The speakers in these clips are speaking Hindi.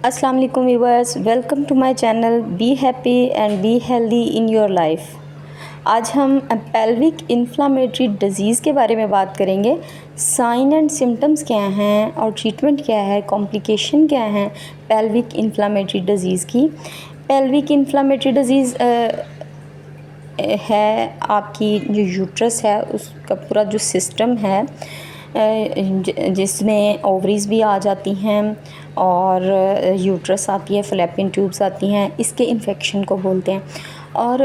अस्सलाम वालेकुम viewers, welcome to my channel be happy and be healthy in your life. आज हम पेल्विक इन्फ्लामेटरी डिज़ीज़ के बारे में बात करेंगे। साइन एंड सिम्टम्स क्या हैं और ट्रीटमेंट क्या है, कॉम्प्लिकेशन क्या हैं पेल्विक इन्फ्लामेटरी डिज़ीज़ की। पेल्विक इन्फ्लामेटरी डिज़ीज़ है आपकी जो यूट्रस है उसका पूरा जो सिस्टम है, जिसमें ओवरीज भी आ जाती हैं और यूट्रस आती है, फैलोपियन ट्यूब्स आती हैं। इसके इन्फेक्शन को बोलते हैं। और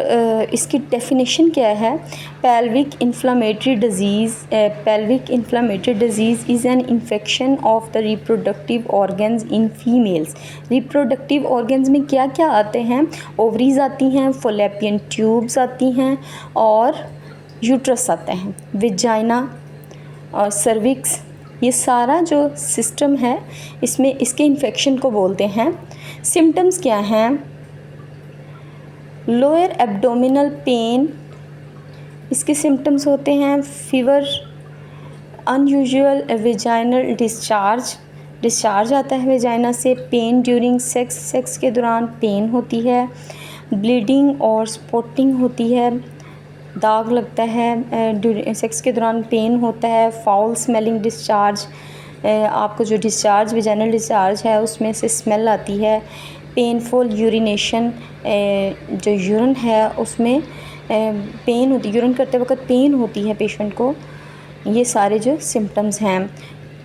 इसकी डेफिनेशन क्या है? Pelvic inflammatory disease is an infection of the reproductive organs in females. Reproductive organs में क्या क्या आते हैं? ओवरीज आती हैं, फैलोपियन ट्यूब्स आती हैं और यूट्रस आता है, विजाइना और सर्विक्स। ये सारा जो सिस्टम है इसमें इसके इन्फेक्शन को बोलते हैं। सिम्टम्स क्या हैं? लोअर एब्डोमिनल पेन, इसके सिम्टम्स होते हैं फीवर, अनयूजुअल वेजाइनल डिस्चार्ज आता है वेजाइना से, पेन ड्यूरिंग सेक्स के दौरान पेन होती है, ब्लीडिंग और स्पॉटिंग होती है, दाग लगता है, सेक्स के दौरान पेन होता है, फाउल स्मेलिंग डिस्चार्ज, आपको जो डिस्चार्ज वेजाइनल डिस्चार्ज है उसमें से स्मेल आती है, पेनफुल यूरिनेशन, जो यूरिन है उसमें पेन होती है, यूरिन करते वक्त पेन होती है पेशेंट को। ये सारे जो सिम्टम्स हैं।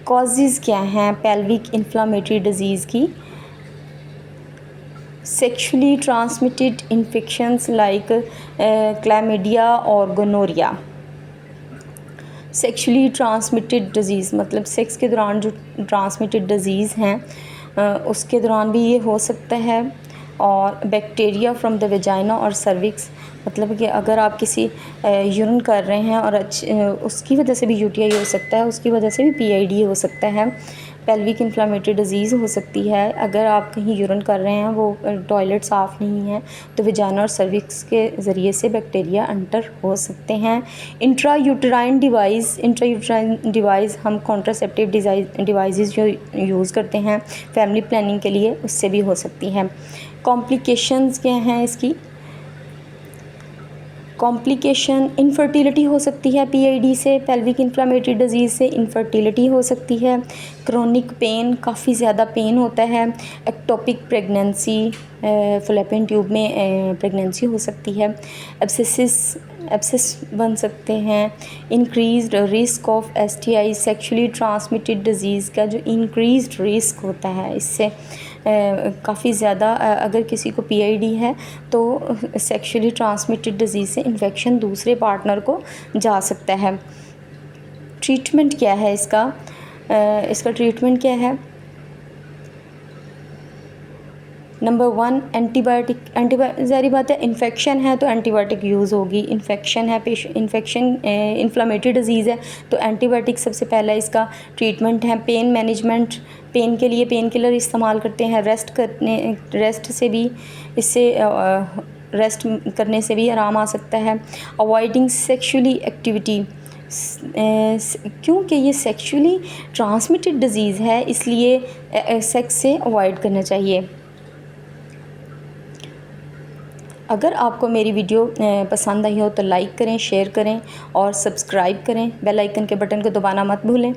कॉजेज़ क्या हैं पेल्विक इन्फ्लामेटरी डिज़ीज़ की? Sexually transmitted infections like chlamydia और गोनोरिया। सेक्शुअली ट्रांसमिटेड डिज़ीज़ मतलब सेक्स के दौरान जो ट्रांसमिटेड डिज़ीज़ हैं उसके दौरान भी ये हो सकता है। और बैक्टीरिया फ्रॉम द वेजाइना और सर्विक्स, मतलब कि अगर आप किसी यूरिन कर रहे हैं और उसकी वजह से भी यूटीआई हो सकता है, उसकी वजह से भी पीआईडी हो सकता है, पेल्विक इन्फ्लामेटरी डिज़ीज़ हो सकती है। अगर आप कहीं यूरिन कर रहे हैं, वो टॉयलेट साफ़ नहीं है, तो वेजाइना और सर्विक्स के ज़रिए से बैक्टीरिया एंटर हो सकते हैं। इंट्रायूटेराइन डिवाइस हम कॉन्ट्रासेप्टिव डिवाइसेस जो यूज़ करते हैं फैमिली प्लानिंग के लिए, उससे भी हो सकती है। कॉम्प्लिकेशंस क्या हैं इसकी? कॉम्प्लिकेशन इनफर्टिलिटी हो सकती है पीआईडी से, पेल्विक इन्फ्लामेटरी डिज़ीज़ से इनफर्टिलिटी हो सकती है। क्रोनिक पेन, काफ़ी ज़्यादा पेन होता है। एक्टोपिक प्रेगनेंसी, फैलोपियन ट्यूब में प्रेगनेंसी हो सकती है। एब्सेस बन सकते हैं। Increased risk of STI, sexually transmitted disease का जो इंक्रीज्ड रिस्क होता है, इससे काफ़ी ज़्यादा अगर किसी को पीआईडी है तो सेक्शुअली ट्रांसमिटेड डिज़ीज़ से इन्फेक्शन दूसरे पार्टनर को जा सकता है। ट्रीटमेंट क्या है इसका? इसका ट्रीटमेंट क्या है? Number 1 antibiotic. ज़ाहिर बात है इन्फेक्शन है तो एंटीबायोटिक यूज़ होगी। इन्फेक्शन इन्फ्लामेटरी डिज़ीज़ है तो एंटीबायोटिक सबसे पहला इसका ट्रीटमेंट है। पेन मैनेजमेंट, पेन के लिए पेन किलर इस्तेमाल करते हैं। रेस्ट करने से भी आराम आ सकता है। अवॉइडिंग सेक्शुअली एक्टिविटी, क्योंकि ये सेक्शुअली ट्रांसमिटेड डिज़ीज़ है इसलिए सेक्स से अवॉइड करना चाहिए। अगर आपको मेरी वीडियो पसंद आई हो तो लाइक करें, शेयर करें और सब्सक्राइब करें। बेल आइकन के बटन को दबाना मत भूलें।